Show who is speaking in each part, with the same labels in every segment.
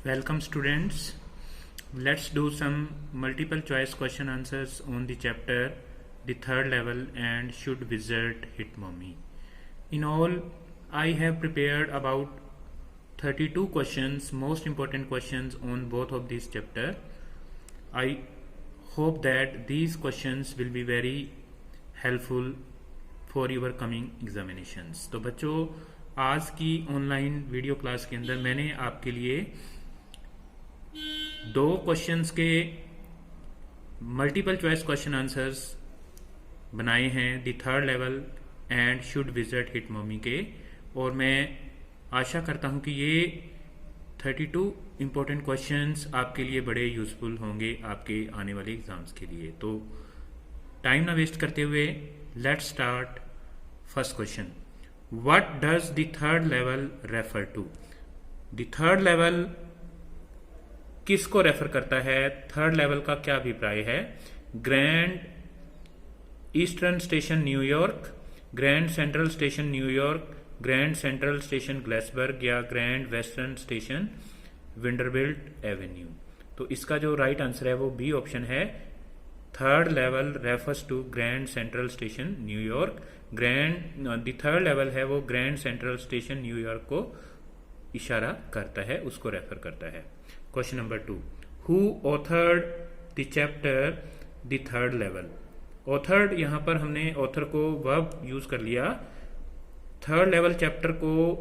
Speaker 1: Welcome students. Let's do some multiple choice question answers on the chapter the third level and should wizard hit mommy. In all, I have prepared about 32 questions, most important questions on both of these chapter. I hope that these questions will be very helpful for your coming examinations. तो बच्चों, आज की online video class के अंदर मैंने आपके लिए दो क्वेश्चंस के मल्टीपल चॉइस क्वेश्चन आंसर्स बनाए हैं the third level and should visit hit mummy के, और मैं आशा करता हूं कि ये 32 इंपॉर्टेंट क्वेश्चंस आपके लिए बड़े यूजफुल होंगे आपके आने वाले एग्जाम्स के लिए। तो टाइम ना वेस्ट करते हुए let's start first question. What does the third level refer to? The third level किसको रेफर करता है? थर्ड लेवल का क्या अभिप्राय है? Grand eastern station New York, grand central station New York, grand central station Galesburg या grand western station Vanderbilt avenue. तो इसका जो राइट आंसर है वो बी ऑप्शन है। Third level refers to grand central station New York. The third level है वो grand central station New York को इशारा करता है, उसको रेफर करता है। Question number 2, who authored the chapter the third level? Authored, यहां पर हमने ऑथर को वर्ब यूज कर लिया। थर्ड लेवल चैप्टर को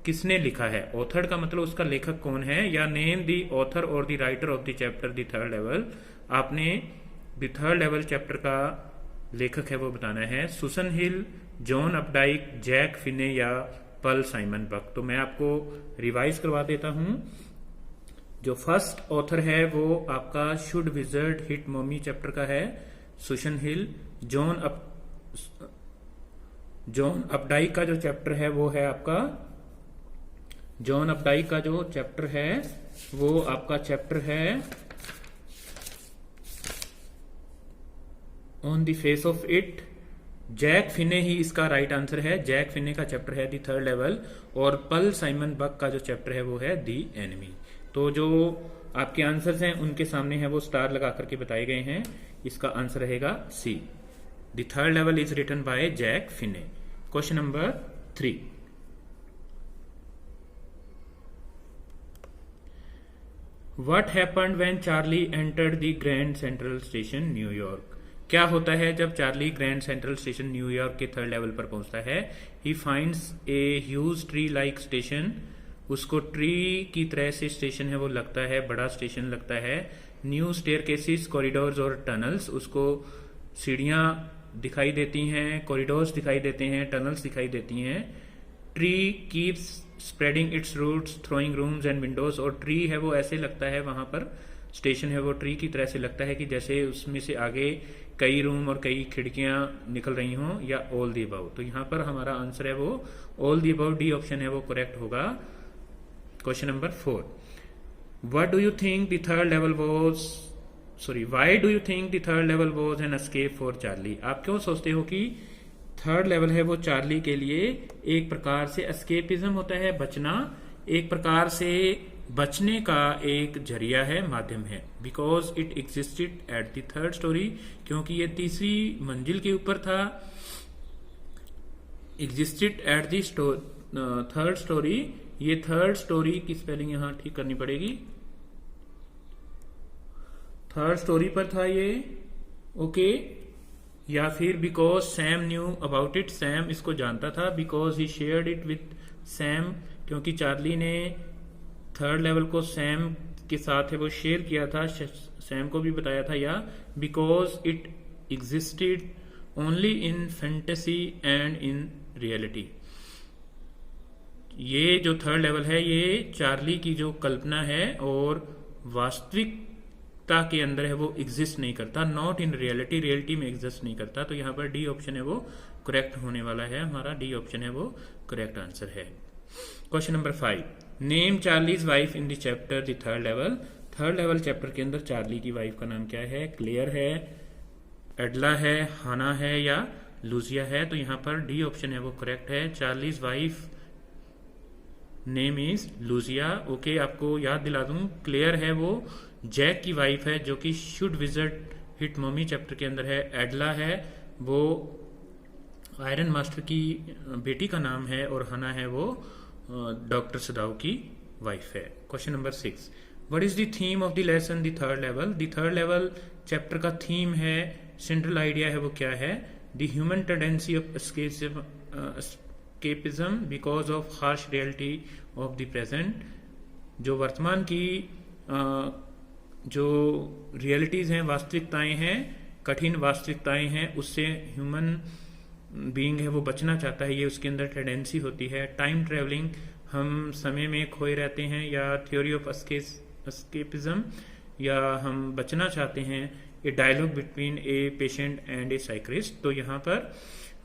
Speaker 1: किसने लिखा है? ऑथर्ड का मतलब उसका लेखक कौन है, या नेम द ऑथर और the writer of the chapter the third level. आपने द थर्ड लेवल चैप्टर का लेखक है वो बताना है। सुसन हिल, जॉन अपडाइक, जैक फिने या पल साइमन बक। तो मैं आपको रिवाइज करवा देता हूं। जो फर्स्ट ऑथर है वो आपका should visit hit mummy chapter का है सुसन हिल। जॉन अपडाइक का जो चैप्टर है वो है आपका जॉन अपडाइक का जो चैप्टर है वो आपका चैप्टर है on the face of it. Jack Finney ही इसका राइट आंसर है। जैक फिने का चैप्टर है द थर्ड लेवल, और पल साइमन बक का जो चैप्टर है वो है द एनिमी। तो जो आपके आंसर्स हैं उनके सामने है वो स्टार लगा करके बताए गए हैं। इसका आंसर रहेगा C. The third level is written by Jack Finney. Question number 3, what happened when Charlie entered the grand central station New York? क्या होता है जब Charlie grand central station New York के थर्ड लेवल पर पहुंचता है? He finds a huge tree like station. उसको tree की तरह से स्टेशन है वो लगता है, बड़ा स्टेशन लगता है। न्यू स्टेयरकेसेस, कॉरिडोर्स और टनल्स, उसको सीढ़ियां दिखाई देती हैं, कॉरिडोर्स दिखाई देते हैं, टनल्स दिखाई देती हैं। Tree keeps spreading its roots throwing rooms and windows. और ट्री है वो ऐसे लगता है, वहां पर स्टेशन है वो ट्री की तरह से लगता है कि जैसे उसमें से आगे कई रूम और कई खिड़कियां निकल रही हों, या ऑल दी अबव। तो यहां पर हमारा आंसर है वो all the above, D option है वो करेक्ट होगा। Question number 4, what do you think the third level was why do you think the third level was an escape for Charlie? आप क्यों सोचते हो कि थर्ड लेवल है वो चार्ली के लिए एक प्रकार से एस्केपिज्म होता है, बचना, एक प्रकार से बचने का एक जरिया है, माध्यम है। Because it existed at the third story, क्योंकि ये तीसरी मंजिल के ऊपर था। Existed at the third story, ये थर्ड स्टोरी की स्पेलिंग यहां ठीक करनी पड़ेगी। थर्ड स्टोरी पर था ये, ओके। या फिर because Sam knew about it, Sam इसको जानता था। Because he shared it with Sam, क्योंकि चार्ली ने थर्ड लेवल को सैम के साथ है वो शेयर किया था, सैम को भी बताया था। या because it existed only in fantasy and in reality. ये जो थर्ड लेवल है ये चार्ली की जो कल्पना है और वास्तविकता के अंदर है वो एग्जिस्ट नहीं करता, नॉट इन रियलिटी, रियलिटी में एग्जिस्ट नहीं करता। तो यहां पर डी ऑप्शन है वो करेक्ट होने वाला है, हमारा डी ऑप्शन है वो करेक्ट आंसर है। Question number 5, name Charlie's wife in the chapter the third level. Third level chapter के अंदर चार्ली की वाइफ का नाम क्या है? क्लेयर है, एडला है, हाना है या लूजिया है? तो यहां पर डी ऑप्शन है वो करेक्ट है। Charlie's wife name is Lucia. Okay, आपको याद दिला दूं, क्लेयर है वो जैक की वाइफ है जो कि should visit hit mummy chapter के अंदर है। एडला है वो आयरन मास्टर की बेटी का नाम है, और हना है वो डॉक्टर सदाव की वाइफ है। Question number 6, what is the theme of the lesson the third level. The third level chapter का थीम है, सेंट्रल आइडिया है वो क्या है, the human tendency of escapism because of harsh reality of the present. जो वर्तमान की जो रियलिटीज हैं, वास्तविकताएं हैं, कठिन वास्तविकताएं हैं, उससे ह्यूमन बीइंग है वो बचना चाहता है, ये उसके अंदर टेंडेंसी होती है। टाइम ट्रेवलिंग, हम समय में खोए रहते हैं, या थ्योरी ऑफ एस्केपिज्म, या हम बचना चाहते हैं। A dialogue between a patient and a psychiatrist. तो यहाँ पर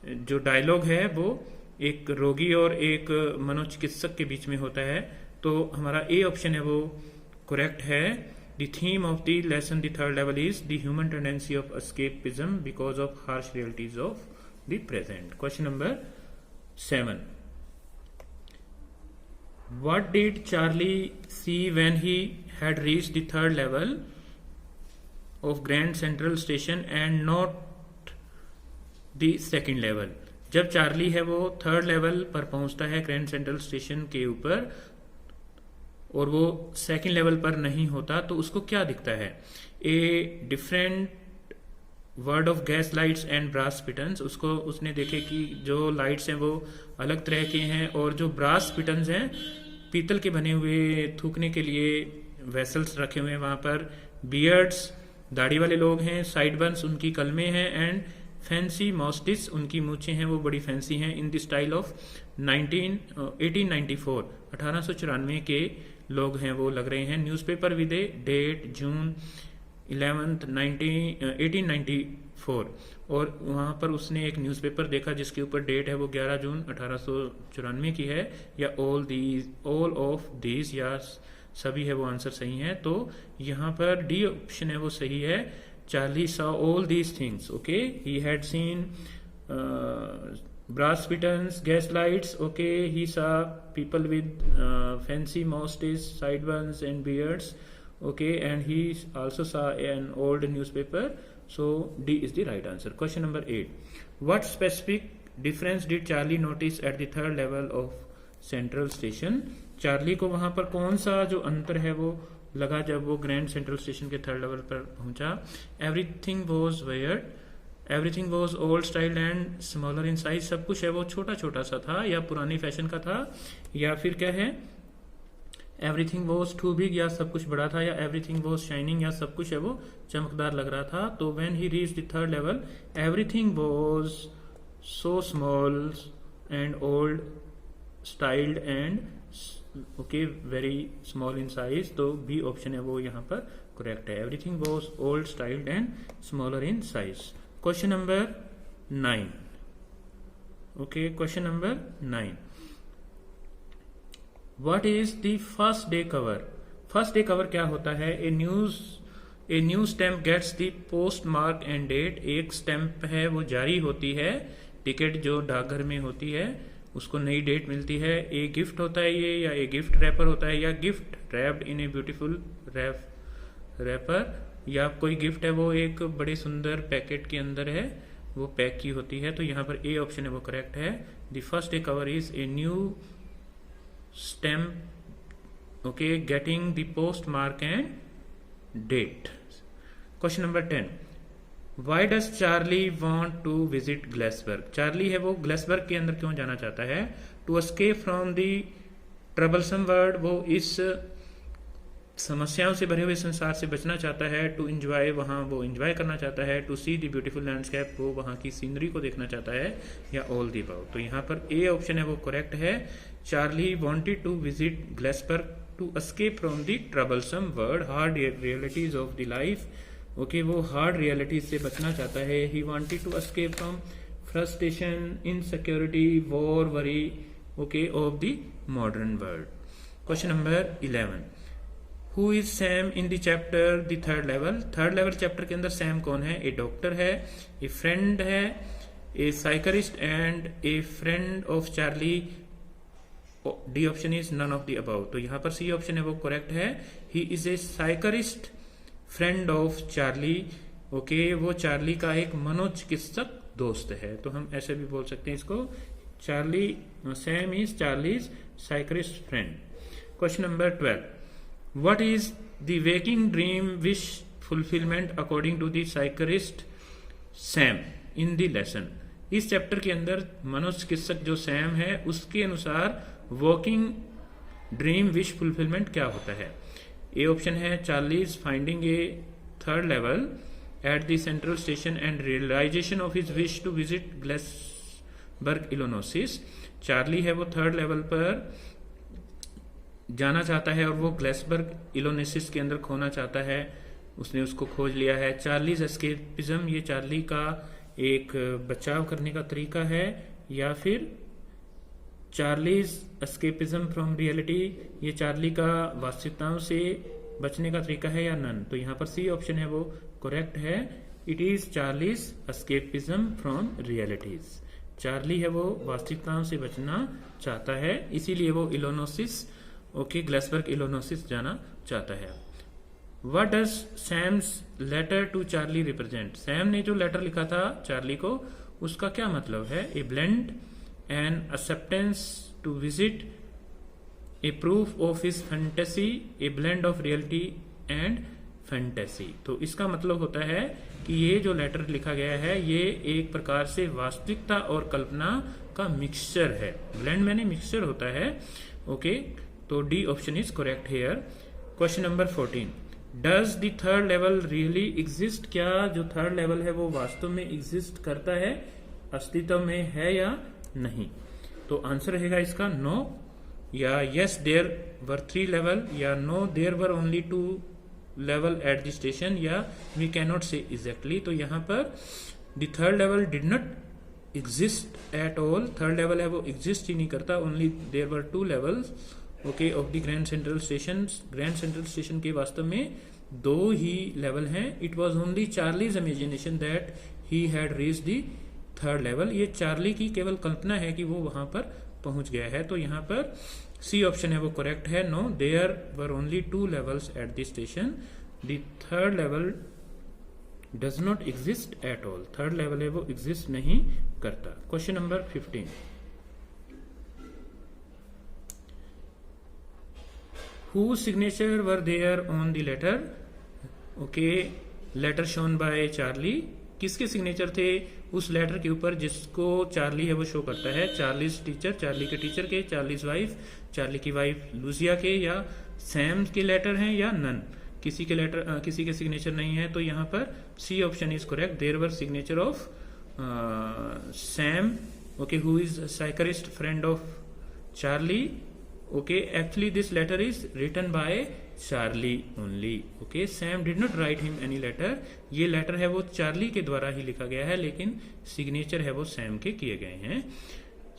Speaker 1: जो डायलॉग है वो एक रोगी और एक मनोचिकित्सक के बीच में होता है। तो हमारा ए ऑप्शन है वो करेक्ट है। The theme of the lesson the third level is the human tendency of escapism because of harsh realities of the present. Question number 7, what did Charlie see when he had reached the third level of Grand Central Station and not the second level। जब Charlie है वो third level पर पहुंचता है grand central station के ऊपर, और वो सेकंड लेवल पर नहीं होता, तो उसको क्या दिखता है। A different world of gas lights and brass spittoons. उसको उसने देखे कि जो लाइट्स हैं वो अलग तरह के हैं, और जो ब्रास पिटन्स हैं, पीतल के बने हुए थूकने के लिए वेसल्स रखे हुए हैं वहां पर। बियर्ड्स, दाढ़ी वाले लोग हैं। साइड बन्स, उनकी कलमे हैं। एंड फैंसी मॉस्टिस, उनकी मूछें हैं वो बड़ी फैंसी हैं। इन द स्टाइल ऑफ 1894, 1894 के लोग हैं वो लग रहे हैं। Newspaper with a date June 11th 1894, और वहां पर उसने एक न्यूज़पेपर देखा जिसके ऊपर डेट है वो 11 जून 1894 की है। या ऑल ऑफ दीज, या सभी है वो आंसर सही है। तो यहाँ पर डी ऑप्शन है वो सही है। Charlie saw all these things. Okay, he had seen brass buttons, gas lights. Okay, he saw people with fancy moustaches, sideburns, and beards. Okay, and he also saw an old newspaper. So D is the right answer. Question number 8, what specific difference did Charlie notice at the third level of Central Station? Charlie को वहां पर कौन सा जो अंतर है वो लगा जब वो ग्रैंड सेंट्रल स्टेशन के थर्ड लेवल पर पहुंचा। Everything was weird, everything was old style and smaller in size. सब कुछ है वो छोटा छोटा सा था, या पुरानी फैशन का था, या फिर क्या है, एवरीथिंग वॉज टू बिग, या सब कुछ बड़ा था, या एवरीथिंग वॉज शाइनिंग, या सब कुछ है वो चमकदार लग रहा था। तो when he reach the third level, everything was so small and old styled and okay very small in size. तो बी ऑप्शन है वो यहाँ पर करेक्ट है। Everything was old styled and smaller in size. Question number 9। Okay, question number 9, what is the first day cover. First day cover क्या होता है। A new stamp gets the post mark and date. एक stamp है वो जारी होती है, ticket जो डाकघर में होती है उसको नई डेट मिलती है। ए गिफ्ट होता है ये, या ए गिफ्ट रैपर होता है, या gift wrapped in a beautiful wrapper, या कोई गिफ्ट है वो एक बड़े सुंदर पैकेट के अंदर है वो पैक की होती है। तो यहाँ पर ए ऑप्शन है वो करेक्ट है। The first day cover is a new stamp, okay, getting the post mark and date. Question number 10, why does Charlie want to visit Galesburg. Charlie है वो ग्लेसबर्ग के अंदर क्यों जाना चाहता है। To escape from the troublesome world, वो इस समस्याओं से भरे हुए संसार से बचना चाहता है। टू एंजॉय, वहाँ वो एंजॉय करना चाहता है। To see the beautiful landscape, वो वहाँ की सीनरी को देखना चाहता है, या ऑल दी अबव। तो यहाँ पर ए ऑप्शन है वो करेक्ट है। Charlie wanted to visit Galesburg to escape from the troublesome world, hard realities of the life. Okay, वो हार्ड रियलिटीज से बचना चाहता है। He wanted to escape from frustration, insecurity, war, worry, okay, of the modern world. Question number 11, who is Sam in the chapter the third level. Third level chapter के अंदर Sam कौन है। ए doctor है, a friend है, a psychiatrist and a friend of Charlie D option is none of the above. तो यहाँ पर C option है वो करेक्ट है। He is a psychiatrist friend of Charlie. Okay, वो चार्ली का एक मनोचिकित्सक दोस्त है। तो हम ऐसे भी बोल सकते हैं इसको, Charlie Sam is Charlie's psychiatrist friend. Question number 12, what is the waking dream wish fulfilment according to the psychiatrist Sam in the lesson. इस चैप्टर के अंदर मनोचिकित्सक जो सैम है उसके अनुसार वर्किंग ड्रीम विश फुलफिलमेंट क्या होता है। ए ऑप्शन है Charlie's finding a third level at the central station and realisation of his wish to visit Galesburg Illinois. Charlie है वो थर्ड लेवल पर जाना चाहता है और वो ग्लेसबर्ग इलोनोसिस के अंदर खोना चाहता है, उसने उसको खोज लिया है। चार्लीज एस्केपिज्म, ये चार्ली का एक बचाव करने का तरीका है, या फिर चार्लीज एस्केपिज्म फ्रॉम रियलिटी, ये चार्ली का वास्तविकताओं से बचने का तरीका है, या नन। तो यहाँ पर सी ऑप्शन है वो करेक्ट है। It is Charlie's escapism from realities. Charlie है वो वास्तविकताओं से बचना चाहता है, इसीलिए वो इलोनोसिस ग्लेसबर्ग इलोनोसिस जाना चाहता है। What does Sam's letter to Charlie represent? Sam ने जो लेटर लिखा था चार्ली को, उसका क्या मतलब है। A blend an acceptance to visit, a proof of his fantasy, a blend of reality and fantasy. तो इसका मतलब होता है कि ये जो लेटर लिखा गया है ये एक प्रकार से वास्तविकता और कल्पना का मिक्सचर है। ब्लेंड मैंने मिक्सचर होता है। ओके, तो D option is correct here. Question number 14, does the third level really exist. क्या जो थर्ड लेवल है वो वास्तव में एग्जिस्ट करता है, अस्तित्व में है या नहीं। तो आंसर रहेगा इसका नो, या यस देयर वर 3 लेवल, या no there were only 2 level at the station, या we can not say exactly. तो यहाँ पर the third level did not exist at all. Third level है वो एग्जिस्ट ही नहीं करता, only there were 2 levels okay of the grand central station. Grand central station के वास्तव में 2 ही लेवल हैं। It was only Charlie's imagination that he had reach the third level. ये चार्ली की केवल कल्पना है कि वो वहां पर पहुंच गया है। तो यहाँ पर सी ऑप्शन है वो करेक्ट है। No there were only 2 levels at the station. The third level does not exist at all. Third level है वो एग्जिस्ट नहीं करता। Question number 15, whose signature were there on the letter? Okay, letter shown by Charlie. किसके signature थे उस letter के ऊपर जिसको चार्ली है वो शो करता है। चार्लीज टीचर, चार्ली के टीचर के, चार्लीज वाइफ, चार्ली की वाइफ लूसिया के, या सैम के लेटर हैं, या नन। किसी के लेटर किसी के सिग्नेचर नहीं है। तो यहाँ पर C option is correct. There were signature of Sam okay who is psychiatrist friend of Charlie. Okay, actually this letter is written by Charlie only. Okay, Sam did not write him any letter. ये letter है वो Charlie के द्वारा ही लिखा गया है, लेकिन signature है वो सैम के किए गए हैं।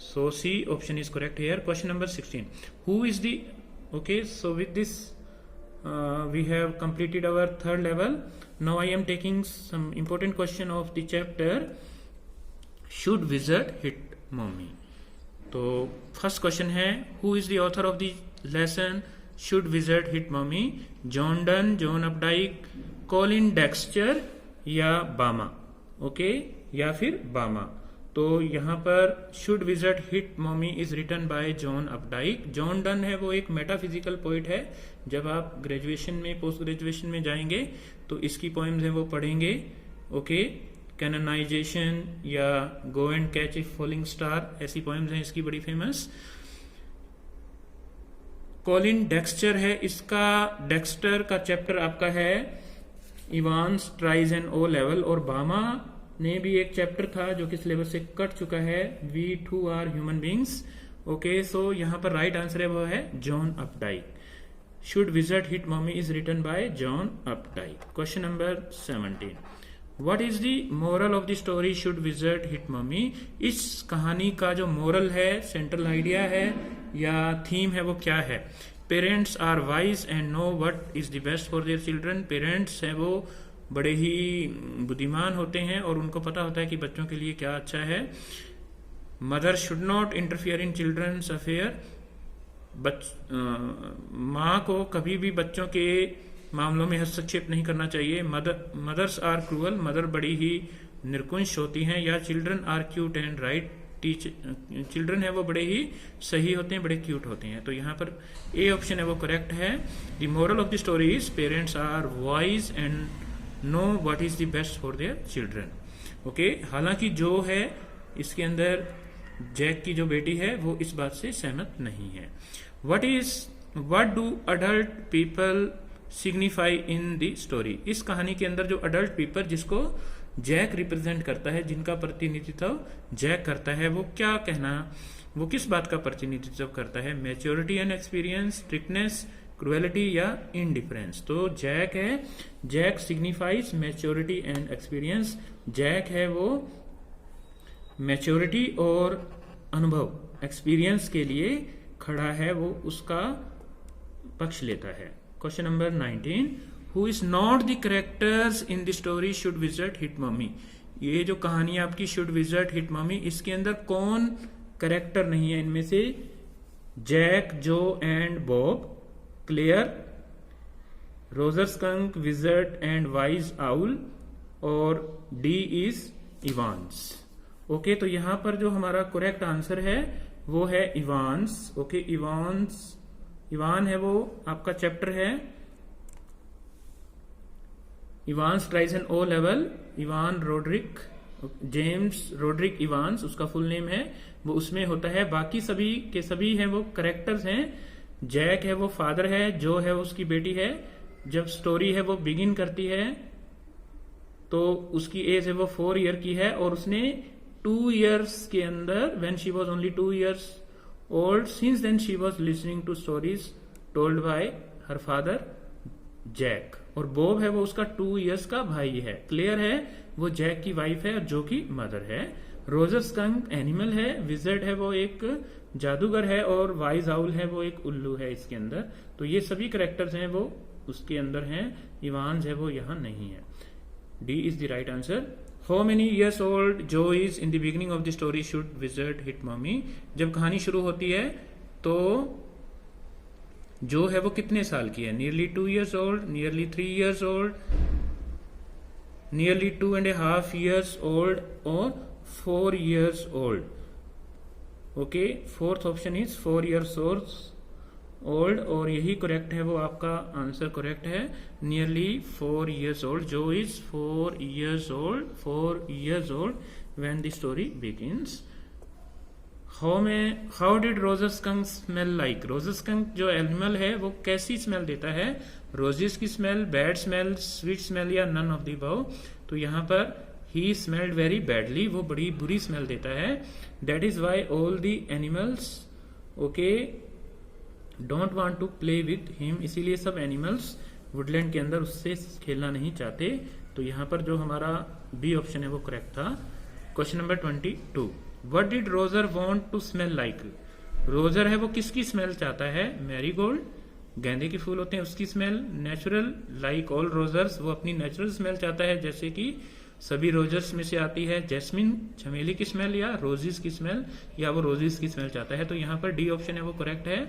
Speaker 1: So C option is correct here. Question number 16. Who is the okay? So with this we have completed our third level. Now I am taking some important question of the chapter. Should wizard hit mommy? तो first question है, who is the author of the lesson should wizard hit mommy. John Donne, John Updike, Colin Dexter, या Bama. Okay, या फिर बामा। तो यहाँ पर should wizard hit mommy is written by John Updike. John Donne है वो एक मेटाफिजिकल पोइट है। जब आप ग्रेजुएशन में, पोस्ट ग्रेजुएशन में जाएंगे तो इसकी पोएम्स है वो पढ़ेंगे। ओके, कैनोनाइजेशन या go and catch a falling star, ऐसी पोएम्स हैं इसकी बड़ी फेमस। कॉलिन डेक्सचर है इसका, डेक्स्टर का चैप्टर आपका है Evans tries and O level. और बामा ने भी एक चैप्टर था जो कि सिलेबस से कट चुका है, we too are human beings. Okay, so यहाँ पर राइट आंसर है वो है John Updike. Should wizard hit mommy is written by John Updike. Question number 17, What is the moral of the story should wizard hit mommy? इस कहानी का जो moral है, सेंट्रल आइडिया है या थीम है वो क्या है। Parents are wise and know what is the best for their children. Parents है वो बड़े ही बुद्धिमान होते हैं और उनको पता होता है कि बच्चों के लिए क्या अच्छा है। Mother should not interfere in children's affair. माँ को कभी भी बच्चों के मामलों में हस्तक्षेप नहीं करना चाहिए। मदर्स आर क्रूअल, मदर बड़ी ही निरकुंश होती हैं। या children are cute and right, children है वो बड़े ही सही होते हैं, बड़े क्यूट होते हैं। तो यहाँ पर ए ऑप्शन है वो करेक्ट है। The moral of the story is parents are wise and know what is the best for their children. Okay, हालांकि जो है इसके अंदर जैक की जो बेटी है वो इस बात से सहमत नहीं है। What do adult people signify in the story. इस कहानी के अंदर जो अडल्ट पीपल जिसको जैक रिप्रेजेंट करता है, जिनका प्रतिनिधित्व जैक करता है, वो क्या कहना, वो किस बात का प्रतिनिधित्व करता है? Maturity and experience, strictness, cruelty या इनडिफरेंस। तो जैक है, Jack signifies maturity and experience. Jack है वो मैच्योरिटी और अनुभव, एक्सपीरियंस के लिए खड़ा है, वो उसका पक्ष लेता है। Question number 19, who is not the characters in the story should visit hit mummy. ये जो कहानी आपकी शुड विजिट हिट मम्मी, इसके अंदर कौन कैरेक्टर नहीं है इनमें से? Jack, Jo and Bob, Clare, Roger Skunk, wizard and wise owl, और डी इज इवांस। ओके, तो यहां पर जो हमारा करेक्ट आंसर है वो है इवांस। ओके, इवान है वो आपका चैप्टर है Evans tries an O level. Evan Roderick, James Roderick Evans उसका फुल नेम है, वो उसमें होता है। बाकी सभी के सभी हैं वो करेक्टर्स हैं। जैक है वो फादर है, जो है उसकी बेटी है। जब स्टोरी है वो बिगिन करती है तो उसकी एज है वो 4 ईयर की है, और उसने 2 इयर्स के अंदर, when she was only 2 years old, since then she was listening to stories told by her father Jack. और बॉब है वो उसका 2 इयर्स का भाई है। क्लेयर है वो जैक की वाइफ है, जो कि मदर है। रोजर स्कंक एनिमल है। विजर्ड है वो एक जादूगर है, और वाइज आउल है वो एक उल्लू है इसके अंदर। तो ये सभी करेक्टर्स हैं वो उसके अंदर हैं। इवान्स है वो यहां नहीं है। D is the right answer. How many years old Jo is in the beginning of the story should visit hit mommy. जब कहानी शुरू होती है तो जो है वो कितने साल की है? Nearly 2 years old, nearly 3 years old, nearly 2.5 years old, और 4 years old. Okay, fourth option is 4 years old, और यही करेक्ट है, वो आपका आंसर करेक्ट है। Nearly 4 years old, Jo is 4 years old when the story begins. How did Roger skunk smell like. Roger Skunk जो animal है वो कैसी स्मेल देता है? रोजेस की smell, bad smell, sweet smell, या नन ऑफ द अबव। तो यहाँ पर ही स्मेल्ड वेरी बैडली, वो बड़ी बुरी स्मेल देता है। That is why all the animals okay don't want to play with him. इसीलिए सब एनिमल्स वुडलैंड के अंदर उससे खेलना नहीं चाहते। तो यहाँ पर जो हमारा बी ऑप्शन है वो करेक्ट था। Question number 22, what did Roger want to smell like. Roger है वो किसकी स्मेल चाहता है? मैरीगोल्ड, गेंदे के फूल होते हैं उसकी smell. Natural, like all Rogers, वो अपनी नेचुरल स्मेल चाहता है जैसे कि सभी रोजर्स में से आती है। जैस्मिन, चमेली की स्मेल, या रोजिस की स्मेल, या वो रोजिस की स्मेल चाहता है। तो यहाँ पर डी ऑप्शन है वो करेक्ट है।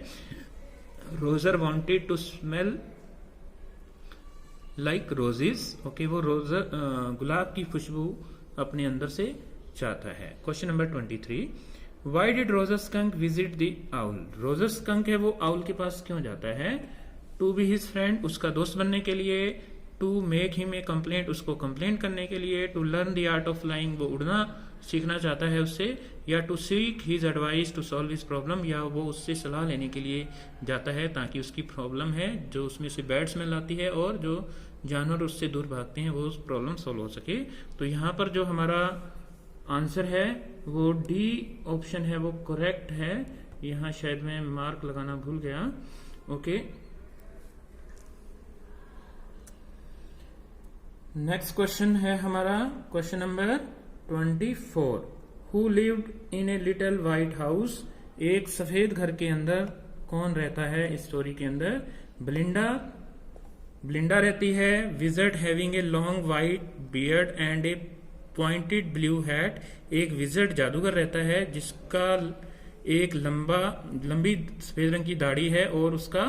Speaker 1: Roger wanted to smell like roses. Okay, वो रोजर गुलाब की खुशबू अपने अंदर से चाहता है। Question number 23, why did Roger Skunk visit the owl. Roger Skunk है वो आउल के पास क्यों जाता है? टू बी हिज फ्रेंड, उसका दोस्त बनने के लिए। To make him a complaint, उसको कंप्लेंट करने के लिए। To learn the art of flying, वो उड़ना सीखना चाहता है उससे। या to seek his advice to solve his problem, या वो उससे सलाह लेने के लिए जाता है ताकि उसकी प्रॉब्लम है जो उसमें से बैड स्मेल आती है और जो जानवर उससे दूर भागते हैं वो उस प्रॉब्लम सॉल्व हो सके। तो यहाँ पर जो हमारा आंसर है वो डी ऑप्शन है वो करेक्ट है। यहाँ शायद मैं मार्क लगाना भूल गया। ओके, नेक्स्ट क्वेश्चन है हमारा question number 24, who lived in a little white house. एक सफेद घर के अंदर कौन रहता है इस स्टोरी के अंदर? ब्लिंडा रहती है। Wizard having a long white beard and A pointed blue hat, एक विजर्ड जादूगर रहता है जिसका एक लंबी सफेद रंग की दाढ़ी है और उसका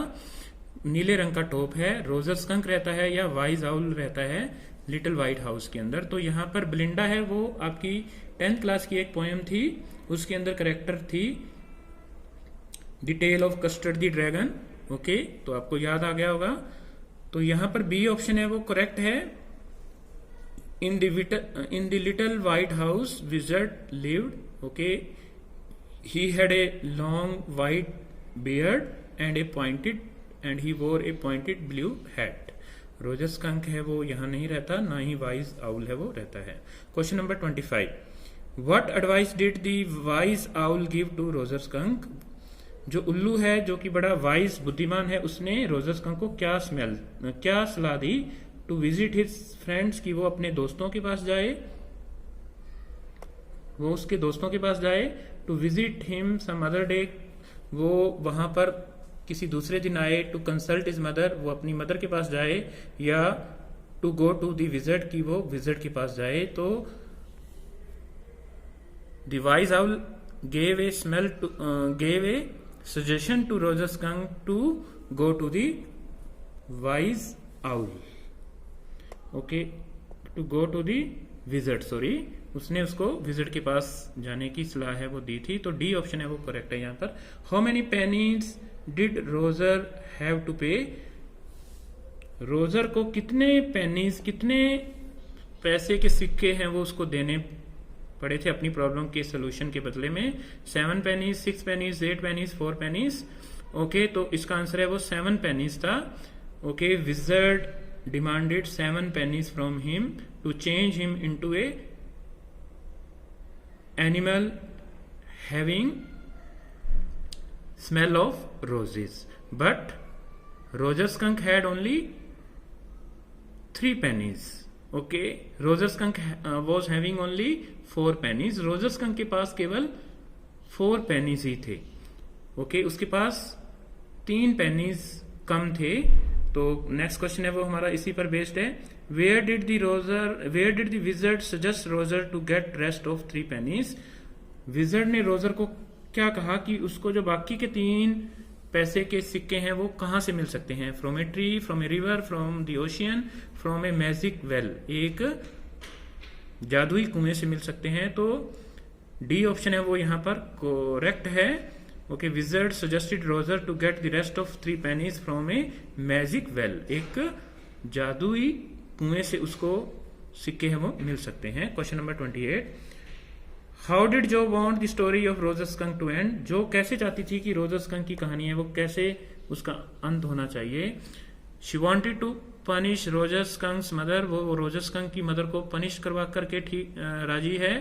Speaker 1: नीले रंग का टॉप है। रोजर स्कंक रहता है या वाइज आउल रहता है लिटिल व्हाइट हाउस के अंदर। तो यहाँ पर बेलिंडा है, वो आपकी 10th क्लास की एक पोएम थी, उसके अंदर करेक्टर थी the tale of Custard the dragon. Okay, तो आपको याद आ गया होगा। तो यहाँ पर बी ऑप्शन है वो करेक्ट है। In the little white house wizard lived. Okay, he had a long white beard and he wore a pointed blue hat. Roger Skunk है वो यहाँ नहीं रहता, ना ही वाइज आउल है वो रहता है। Question number 25, what advice did the wise owl give to Roger Skunk. जो उल्लू है, जो कि बड़ा वाइज बुद्धिमान है, उसने रोजर स्कंक को क्या सलाह दी। टू विजिट हिज फ्रेंड्स, कि वो अपने दोस्तों के पास जाए, वो उसके दोस्तों के पास जाए। To visit him some other day, वो वहां पर किसी दूसरे दिन आए। टू कंसल्ट हिज मदर, वो अपनी मदर के पास जाए। या to go to the visit, कि वो विजिट के पास जाए। तो the wise owl gave a suggestion to Roger Skunk to go to the wise owl. Okay, to go to the wizard, sorry, उसने उसको विजिट के पास जाने की सलाह है वो दी थी। तो डी ऑप्शन है वो करेक्ट है यहाँ पर। How many pennies did Roger have to pay. Roger को कितने पेनीज, कितने पैसे के सिक्के हैं वो उसको देने पड़े थे अपनी प्रॉब्लम के सोल्यूशन के बदले में। 7 pennies, 6 pennies, 8 pennies, 4 pennies. Okay, तो इसका आंसर है वो 7 पेनीज था। Okay, wizard demanded 7 pennies from him to change him into a animal having smell of roses, but Roger Skunk had only 3 pennies. Okay, Roger Skunk was having only 4 pennies. Roger Skunk के पास केवल 4 pennies ही थे। Okay, उसके पास 3 pennies कम थे। तो next question है वो हमारा इसी पर बेस्ड है। Where did the wizard suggest Roger to get rest of 3 pennies। Wizard ने रोजर को क्या कहा कि उसको जो बाकी के 3 पैसे के सिक्के हैं वो कहां से मिल सकते हैं। From a tree, from a river, from the ocean, from a magic well, एक जादुई कुएं से मिल सकते हैं। तो डी ऑप्शन है वो यहां पर करेक्ट है। Okay, wizard suggested Roger to get the rest of 3 pennies from a magic well, एक जादुई कुएं से उसको सिक्के हैं वो मिल सकते हैं। Question number 28, how did Jo want the story of Roger Skunk to end. Jo कैसे चाहती थी कि रोजर स्कंक की कहानी है वो कैसे उसका अंत होना चाहिए। She wanted to punish Roger Skunk's mother, वो रोजर स्कंक की मदर को पनिश करवा करके ठीक राजी है।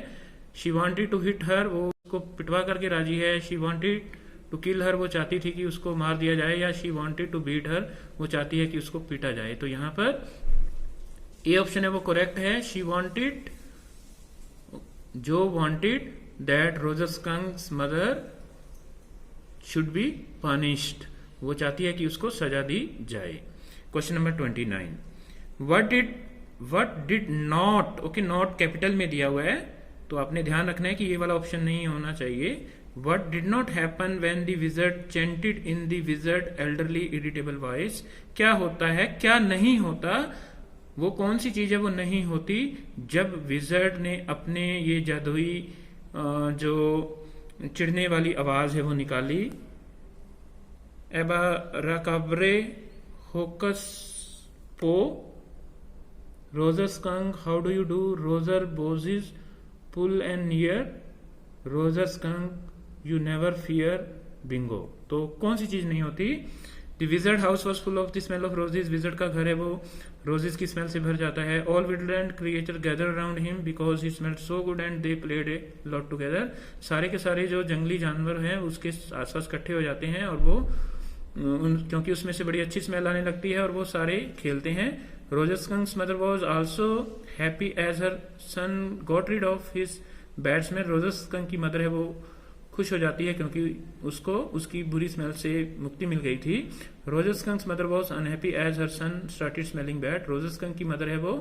Speaker 1: She wanted to hit her, वो उसको पिटवा करके राजी है। She wanted to kill her, वो चाहती थी कि उसको मार दिया जाए। या she wanted to beat her, वो चाहती है कि उसको पीटा जाए। तो यहाँ पर ए ऑप्शन है वो करेक्ट है। She wanted, Jo wanted that Roger Skunk's mother should be punished, वो चाहती है कि उसको सजा दी जाए। Question number 29, what did not, okay not capital में दिया हुआ है तो आपने ध्यान रखना है कि ये वाला ऑप्शन नहीं होना चाहिए। what did not happen when the wizard chanted in the wizard elderly irritable voice। क्या होता है, क्या नहीं होता, वो कौन सी चीज है वो नहीं होती जब विजर्ड ने अपने ये जादुई जो चिढ़ने वाली आवाज है वो निकाली। Abba cadabra hocus poe, Roger Skunk how do you do, Roger boses pull and near, Roger Skunk you never fear bingo. तो कौन सी चीज नहीं होती। The wizard house was full of the smell of roses, wizard का घर है वो रोजेस की स्मेल से भर जाता है। All woodland creature gather around him because he smelled so good and they played a lot together. सारे के सारे जो जंगली जानवर हैं उसके आसपास इकट्ठे हो जाते हैं और वो क्योंकि उसमें से बड़ी अच्छी स्मेल आने लगती है और वो सारे खेलते हैं। Roger Skunk's mother was also happy as her son got rid of his bad smell. Roger Skunk की मदर है वो खुश हो जाती है क्योंकि उसको उसकी बुरी स्मेल से मुक्ति मिल गई थी। Roger Skunk's mother was unhappy as her son started smelling bad. Roger Skunk की मदर है वो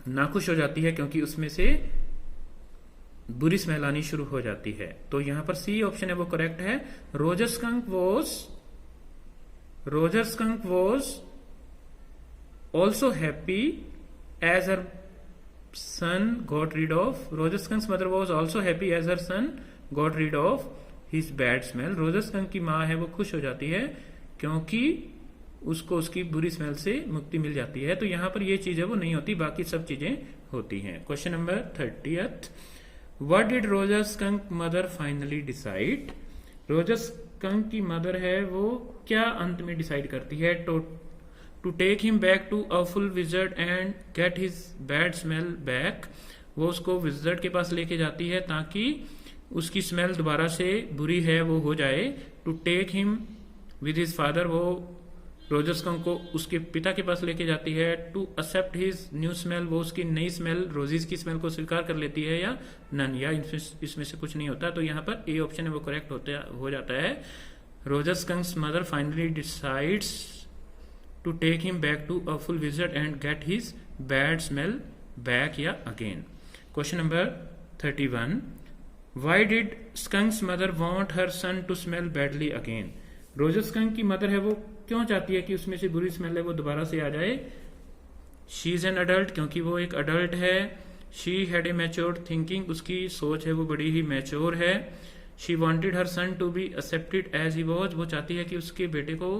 Speaker 1: नाखुश हो जाती है क्योंकि उसमें से बुरी स्मेल आनी शुरू हो जाती है। तो यहां पर सी ऑप्शन है वो करेक्ट है। Roger Skunk was also happy as her son got rid of Roger Skunk's mother was also happy as her son got rid of his bad smell। Roger Skunk की माँ है वो खुश हो जाती है क्योंकि उसको उसकी बुरी स्मेल से मुक्ति मिल जाती है। तो यहाँ पर ये चीज है वो नहीं होती, बाकी सब चीजें होती हैं। Question number 30th, what did Roger Skunk mother finally decide. Roger Skunk की मदर है वो क्या अंत में डिसाइड करती है। To take him back to a full wizard and get his bad smell back. वो उसको विजर्ड के पास लेके जाती है ताकि उसकी स्मेल दोबारा से बुरी है वो हो जाए। To take him with his father, वो रोजर स्कंक को उसके पिता के पास लेके जाती है। To accept his new smell, वो उसकी नई स्मेल रोजीज की स्मेल को स्वीकार कर लेती है या नन, या इसमें से कुछ नहीं होता। तो यहाँ पर ए ऑप्शन है वो करेक्ट हो जाता है। Roger Skunk's mother finally decides to take him back to a full visit and get his bad smell back या again। Question number 31, why did skunk's mother want her son to smell badly again। Roger Skunk की mother है वो क्यों चाहती है कि उसमें से बुरी स्मेल है वो दोबारा से आ जाए। शी इज एन अडल्ट, क्योंकि वो एक अडल्ट है। She had a mature thinking, उसकी सोच है वो बड़ी ही मैच्योर है। She wanted her son to be accepted as he was, वो चाहती है कि उसके बेटे को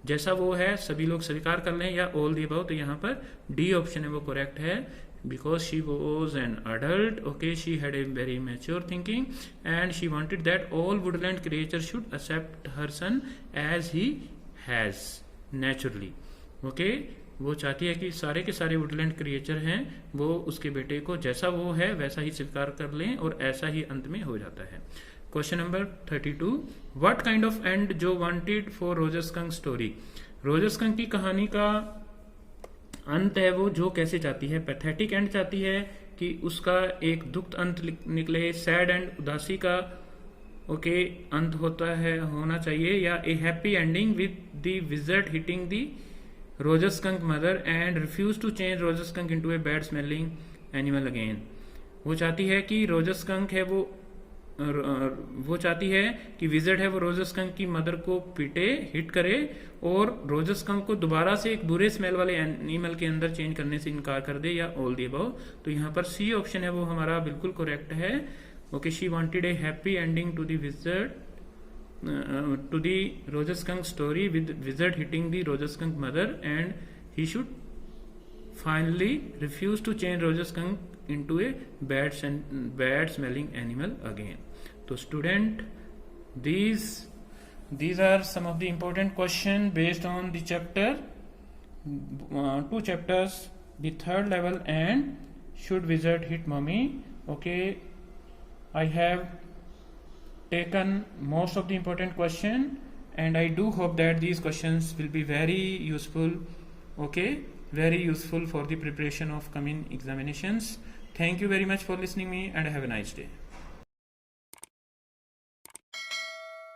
Speaker 1: जैसा वो है सभी लोग स्वीकार कर लें, या ऑल दी अबव। तो यहाँ पर डी ऑप्शन है वो करेक्ट है, because she was an adult, okay, she had a very mature thinking and she wanted that all woodland creature should accept her son as he has naturally, okay. वो चाहती है कि सारे के सारे वुडलैंड क्रिएचर हैं वो उसके बेटे को जैसा वो है वैसा ही स्वीकार कर लें, और ऐसा ही अंत में हो जाता है। Question number 32, what kind of end Jo wanted for Roger Skunk story. Roger Skunk की कहानी का अंत है वो जो कैसे चाहती है। पैथेटिक एंड चाहती है कि उसका एक दुख अंत निकले, सैड एंड उदासी का ओके अंत होता है होना चाहिए, या a happy ending with the wizard hitting the Roger Skunk mother and refuse to change Roger Skunk into a bad smelling animal again. वो चाहती है कि रोजर स्कंक है वो चाहती है कि विजर्ड है वो रोजर स्कंक की मदर को पीटे, हिट करे, और रोजर स्कंक को दोबारा से एक बुरे स्मेल वाले एनिमल के अंदर चेंज करने से इनकार कर दे, या ऑल दी अबव। तो यहाँ पर सी ऑप्शन है वो हमारा बिल्कुल करेक्ट है, okay. She wanted a happy ending to the wizard to the Roger Skunk story with wizard hitting the Roger Skunk mother and he should finally refuse to change Roger Skunk into a bad smelling animal again। तो student, these are some of the important question based on the chapter, two chapters, the third level and should wizard hit mommy, okay। I have taken most of the important question and I do hope that these questions will be very useful, okay, very useful for the preparation of coming examinations। Thank you very much for listening me and have a nice day।